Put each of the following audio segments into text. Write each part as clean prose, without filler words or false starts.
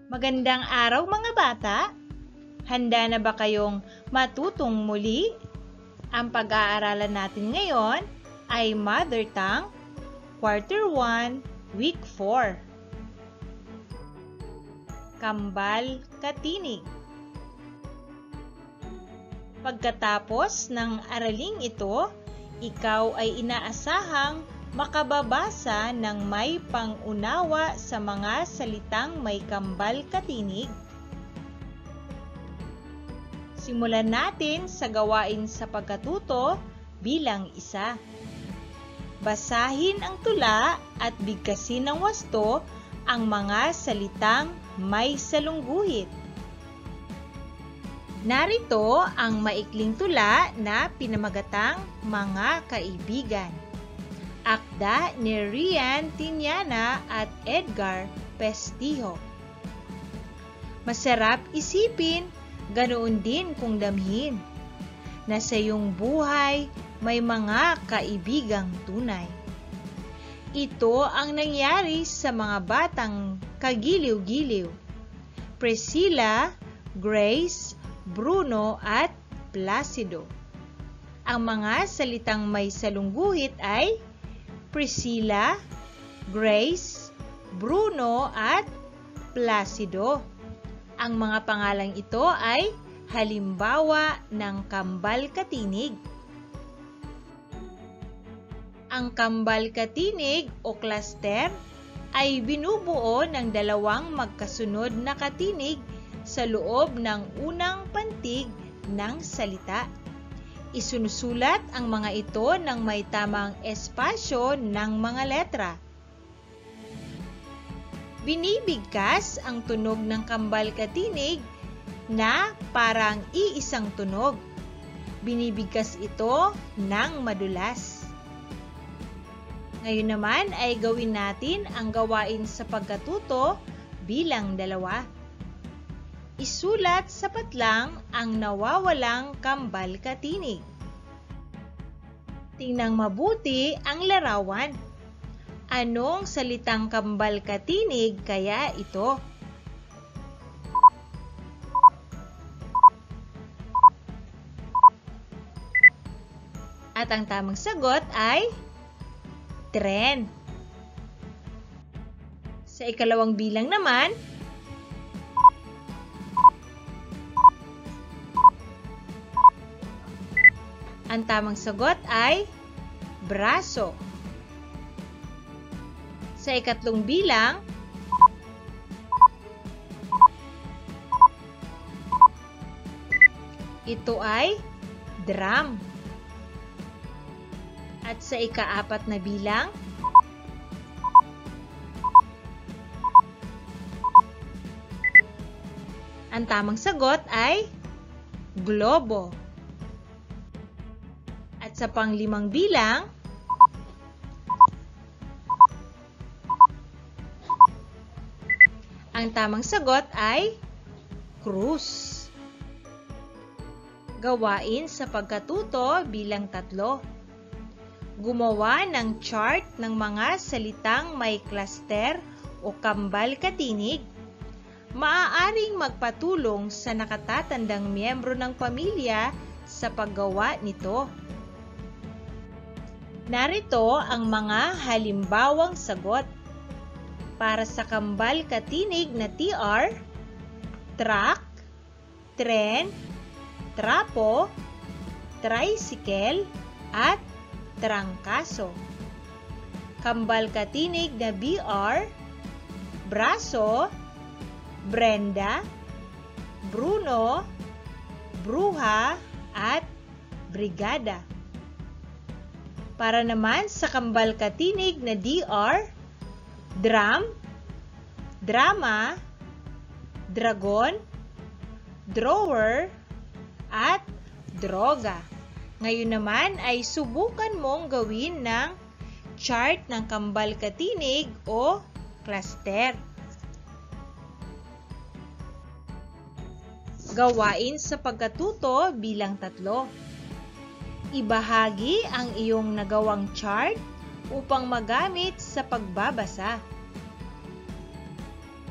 Magandang araw mga bata! Handa na ba kayong matutong muli? Ang pag-aaralan natin ngayon ay Mother Tongue, Quarter 1, Week 4. Kambal Katinig. Pagkatapos ng araling ito, ikaw ay inaasahang makababasa ng may pang-unawa sa mga salitang may kambal katinig. Simulan natin sa gawain sa pagkatuto bilang isa. Basahin ang tula at bigkasin ng wasto ang mga salitang may salungguhit. Narito ang maikling tula na pinamagatang Mga Kaibigan. Akda ni Rian Tiniana at Edgar Pestijo. Masarap isipin, ganoon din kung damhin, na sa iyong buhay may mga kaibigang tunay. Ito ang nangyari sa mga batang kagiliw-giliw, Priscilla, Grace, Bruno at Placido. Ang mga salitang may salungguhit ay Priscilla, Grace, Bruno at Placido. Ang mga pangalang ito ay halimbawa ng kambal katinig. Ang kambal katinig o cluster ay binubuo ng dalawang magkasunod na katinig sa loob ng unang pantig ng salita. Isinusulat ang mga ito ng may tamang espasyo ng mga letra. Binibigkas ang tunog ng kambal katinig na parang iisang tunog. Binibigkas ito ng madulas. Ngayon naman ay gawin natin ang gawain sa pagkatuto bilang dalawa. Isulat sa patlang ang nawawalang kambal katinig. Tingnan mabuti ang larawan. Anong salitang kambal katinig kaya ito? At ang tamang sagot ay tren. Sa ikalawang bilang naman, ang tamang sagot ay braso. Sa ikatlong bilang, ito ay drum. At sa ikaapat na bilang, ang tamang sagot ay globo. At sa panglimang bilang, ang tamang sagot ay krus. Gawain sa pagkatuto bilang 3. Gumawa ng chart ng mga salitang may cluster o kambal katinig. Maaaring magpatulong sa nakatatandang miyembro ng pamilya sa paggawa nito. Narito ang mga halimbawang sagot. Para sa kambal katinig na TR, truck, tren, trapo, tricycle, at trangkaso. Kambal katinig na BR, braso, Brenda, Bruno, bruha, at brigada. Para naman sa kambal katinig na DR, drum, drama, dragon, drawer, at droga. Ngayon naman ay subukan mong gawin ng chart ng kambal katinig o cluster. Gawain sa pagkatuto bilang 3. Ibahagi ang iyong nagawang chart upang magamit sa pagbabasa.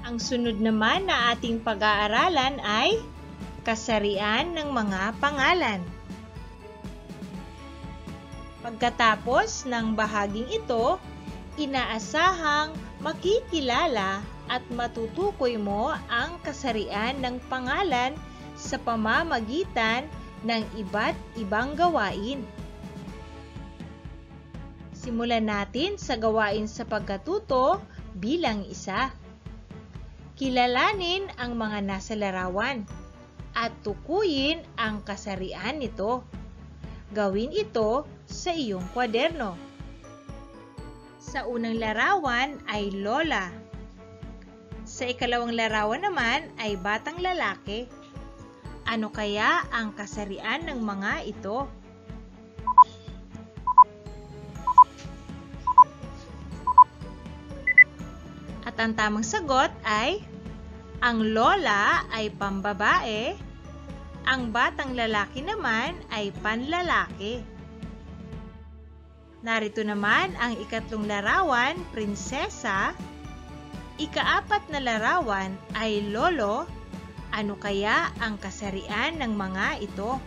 Ang sunod naman na ating pag-aaralan ay kasarian ng mga pangalan. Pagkatapos ng bahaging ito, inaasahang makikilala at matutukoy mo ang kasarian ng pangalan sa pamamagitan ng iba't ibang gawain. Simulan natin sa gawain sa pagkatuto bilang isa. Kilalanin ang mga nasa larawan at tukuyin ang kasarian nito. Gawin ito sa iyong kwaderno. Sa unang larawan ay lola. Sa ikalawang larawan naman ay batang lalaki. Ano kaya ang kasarian ng mga ito? At ang tamang sagot ay, ang lola ay pambabae, ang batang lalaki naman ay panlalaki. Narito naman ang ikatlong larawan, prinsesa. Ikaapat na larawan ay lolo. Ano kaya ang kasarian ng mga ito?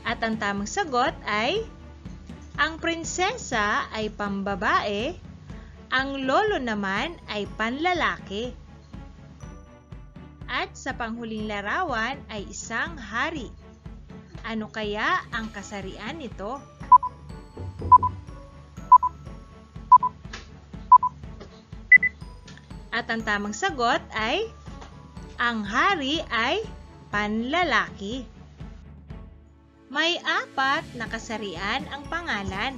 At ang tamang sagot ay, ang prinsesa ay pambabae, ang lolo naman ay panlalaki. At sa panghuling larawan ay isang hari. Ano kaya ang kasarian nito? At ang tamang sagot ay, ang hari ay panlalaki. May apat na kasarian ang pangalan.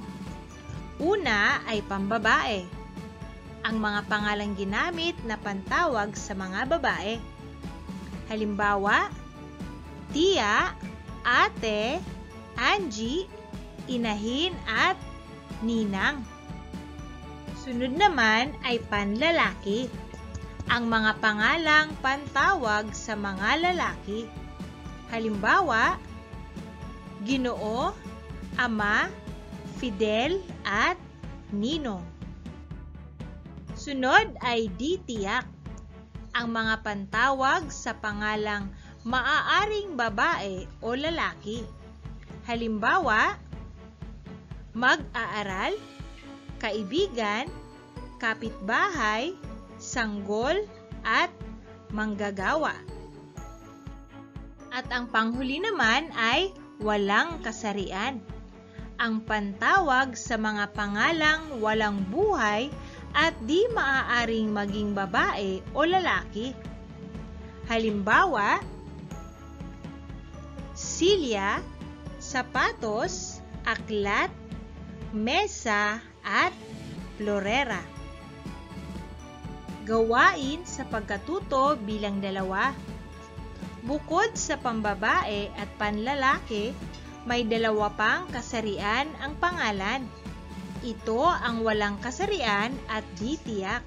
Una ay pambabae. Ang mga pangalang ginamit na pantawag sa mga babae. Halimbawa, Tia, Ate, Angie, Inahin at Ninang. Sunod naman ay panlalaki. Ang mga pangalang pantawag sa mga lalaki. Halimbawa, Ginoo, Ama, Fidel at Ninong. Sunod ay di tiyak. Ang mga pantawag sa pangalang maaaring babae o lalaki. Halimbawa, mag-aaral, kaibigan, kapitbahay, sanggol, at manggagawa. At ang panghuli naman ay walang kasarian. Ang pantawag sa mga pangalang walang buhay at di maaaring maging babae o lalaki. Halimbawa, silya, sapatos, aklat, mesa, at florera. Gawain sa pagkatuto bilang dalawa. Bukod sa pambabae at panlalaki, may dalawa pang kasarian ang pangalan. Ito ang walang kasarian at di tiyak.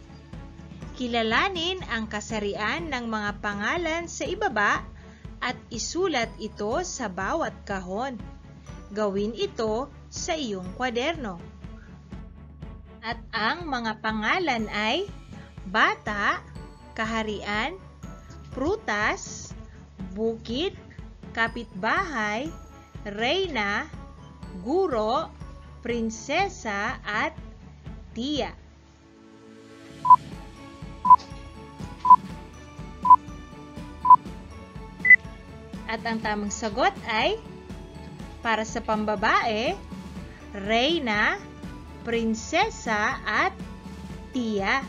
Kilalanin ang kasarian ng mga pangalan sa ibaba at isulat ito sa bawat kahon. Gawin ito sa iyong kwaderno. At ang mga pangalan ay bata, kaharian, prutas, bukid, kapitbahay, reyna, guro, prinsesa, at tiya. At ang tamang sagot ay, para sa pambabae, reyna, prinsesa, at tiya.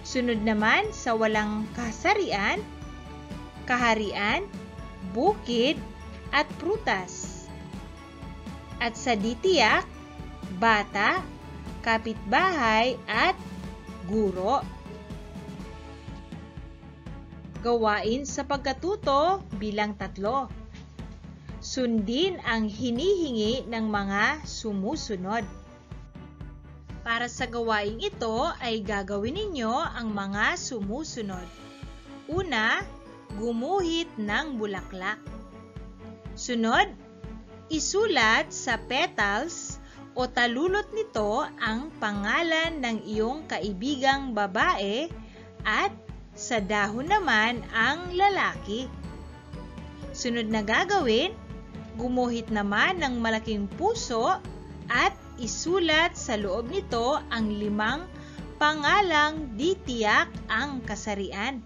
Sunod naman sa walang kasarian, kaharian, bukid, at prutas. At sa di tiyak, bata, kapitbahay, at guro. Gawain sa pagkatuto bilang 3. Sundin ang hinihingi ng mga sumusunod. Para sa gawaing ito ay gagawin ninyo ang mga sumusunod. Una, gumuhit ng bulaklak. Sunod, isulat sa petals o talulot nito ang pangalan ng iyong kaibigang babae at sa dahon naman ang lalaki. Sunod na gagawin, gumuhit naman ng malaking puso at isulat sa loob nito ang 5 pangalang di tiyak ang kasarian.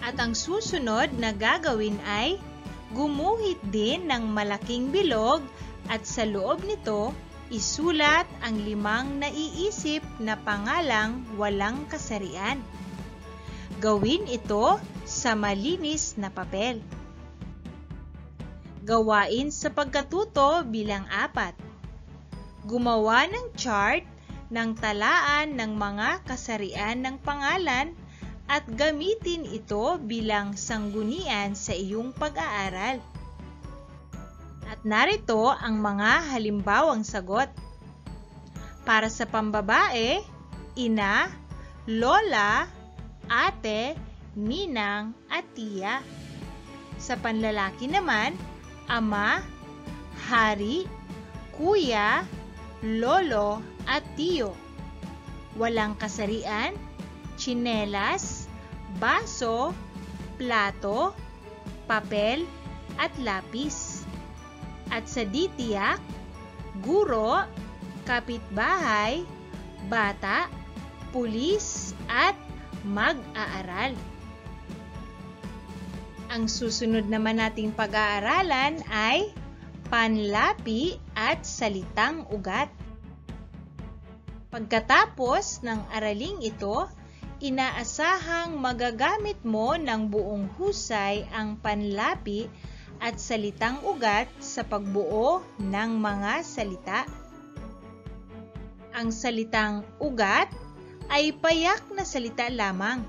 At ang susunod na gagawin ay gumuhit din ng malaking bilog at sa loob nito isulat ang 5 naiisip na pangalang walang kasarian. Gawin ito sa malinis na papel. Gawain sa pagkatuto bilang 4. Gumawa ng chart ng talaan ng mga kasarian ng pangalan at gamitin ito bilang sanggunian sa iyong pag-aaral. At narito ang mga halimbawang sagot. Para sa pambabae, ina, lola, ate, ninang at tiya. Sa panlalaki naman, ama, hari, kuya, lolo at tiyo. Walang kasarian, tsinelas, baso, plato, papel at lapis. At sa di tiyak, guro, kapitbahay, bata, pulis at mag-aaral. Ang susunod naman nating pag-aaralan ay panlapi at salitang ugat. Pagkatapos ng araling ito, inaasahang magagamit mo ng buong husay ang panlapi at salitang ugat sa pagbuo ng mga salita. Ang salitang ugat ay payak na salita lamang,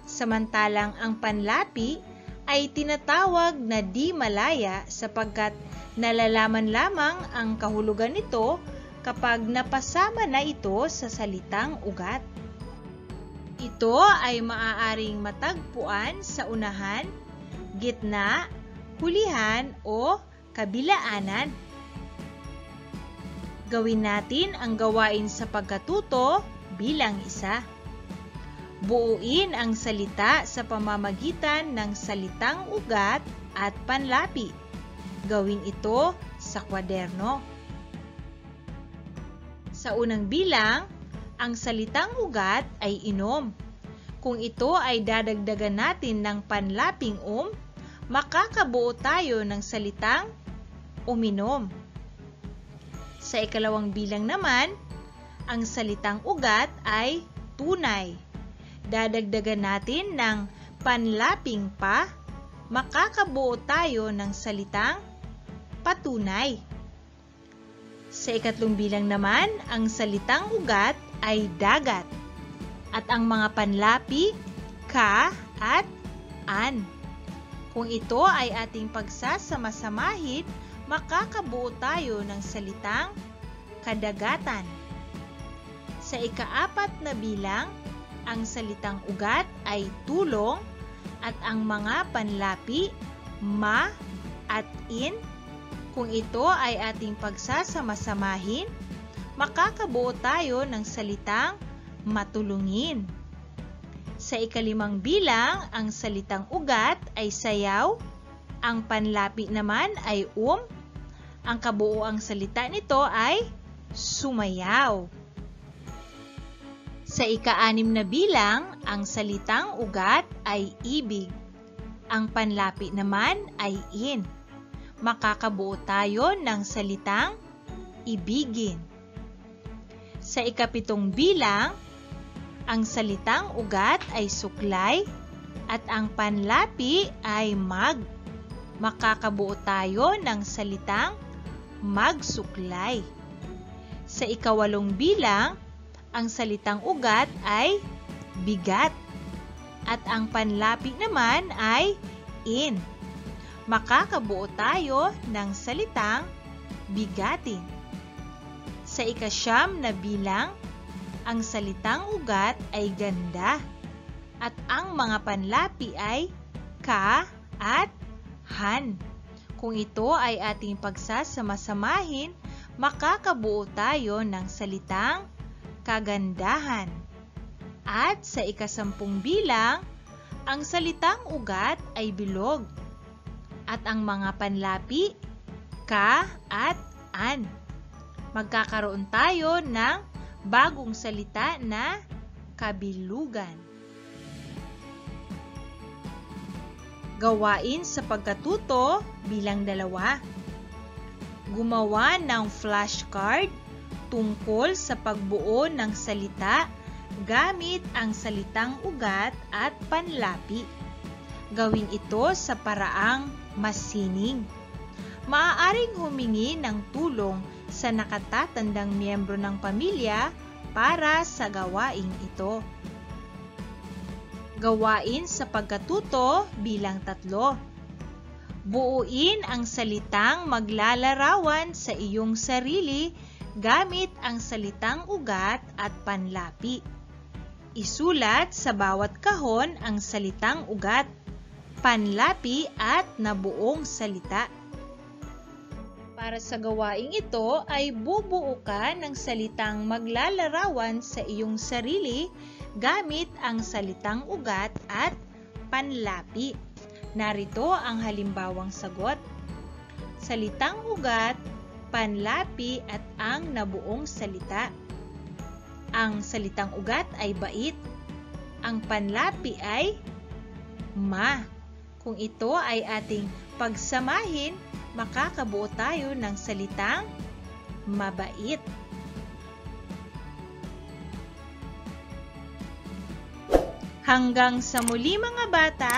samantalang ang panlapi ay tinatawag na di malaya sapagkat nalalaman lamang ang kahulugan nito kapag napasama na ito sa salitang ugat. Ito ay maaaring matagpuan sa unahan, gitna, hulihan o kabilaanan. Gawin natin ang gawain sa pagkatuto bilang 1. Buuin ang salita sa pamamagitan ng salitang ugat at panlapi. Gawin ito sa kwaderno. Sa unang bilang, ang salitang ugat ay inom. Kung ito ay dadagdagan natin ng panlaping makakabuo tayo ng salitang uminom. Sa ikalawang bilang naman, ang salitang ugat ay tunay. Dadagdagan natin ng panlaping pa, makakabuo tayo ng salitang patunay. Sa ikatlong bilang naman, ang salitang ugat ay dagat. At ang mga panlapi, ka at an. Kung ito ay ating pagsasama-samahin, makakabuo tayo ng salitang kadagatan. Sa ika-4 na bilang, ang salitang ugat ay tulong at ang mga panlapi, ma at in. Kung ito ay ating pagsasama-samahin, makakabuo tayo ng salitang matulungin. Sa ika-5 bilang, ang salitang ugat ay sayaw, ang panlapi naman ay ang kabuoang salita nito ay sumayaw. Sa ika-6 na bilang, ang salitang ugat ay ibig, ang panlapi naman ay in. Makakabuo tayo ng salitang ibigin. Sa ika-7 bilang, ang salitang ugat ay suklay at ang panlapi ay mag. Makakabuo tayo ng salitang magsuklay. Sa ika-8 bilang, ang salitang ugat ay bigat at ang panlapi naman ay in. Makakabuo tayo ng salitang bigatin. Sa ika-9 na bilang, ang salitang ugat ay ganda at ang mga panlapi ay ka at han. Kung ito ay ating pagsasama-samahin, makakabuo tayo ng salitang kagandahan. At sa ika-10 bilang, ang salitang ugat ay bilog. At ang mga panlapi, ka at an. Magkakaroon tayo ng bagong salita na kabilugan. Gawain sa pagkatuto bilang 2. Gumawa ng flashcard tungkol sa pagbuo ng salita gamit ang salitang ugat at panlapi. Gawin ito sa paraang masining. Maaaring humingi ng tulong sa nakatatandang miyembro ng pamilya para sa gawaing ito. Gawain sa pagkatuto bilang 3. Buuin ang salitang maglalarawan sa iyong sarili gamit ang salitang ugat at panlapi. Isulat sa bawat kahon ang salitang ugat, panlapi at nabuong salita. Para sa gawaing ito ay bubuo ka ng salitang maglalarawan sa iyong sarili gamit ang salitang ugat at panlapi. Narito ang halimbawang sagot. Salitang ugat, panlapi at ang nabuong salita. Ang salitang ugat ay bait. Ang panlapi ay ma. Kung ito ay ating pagsamahin, makakabuo tayo ng salitang mabait. Hanggang sa muli mga bata,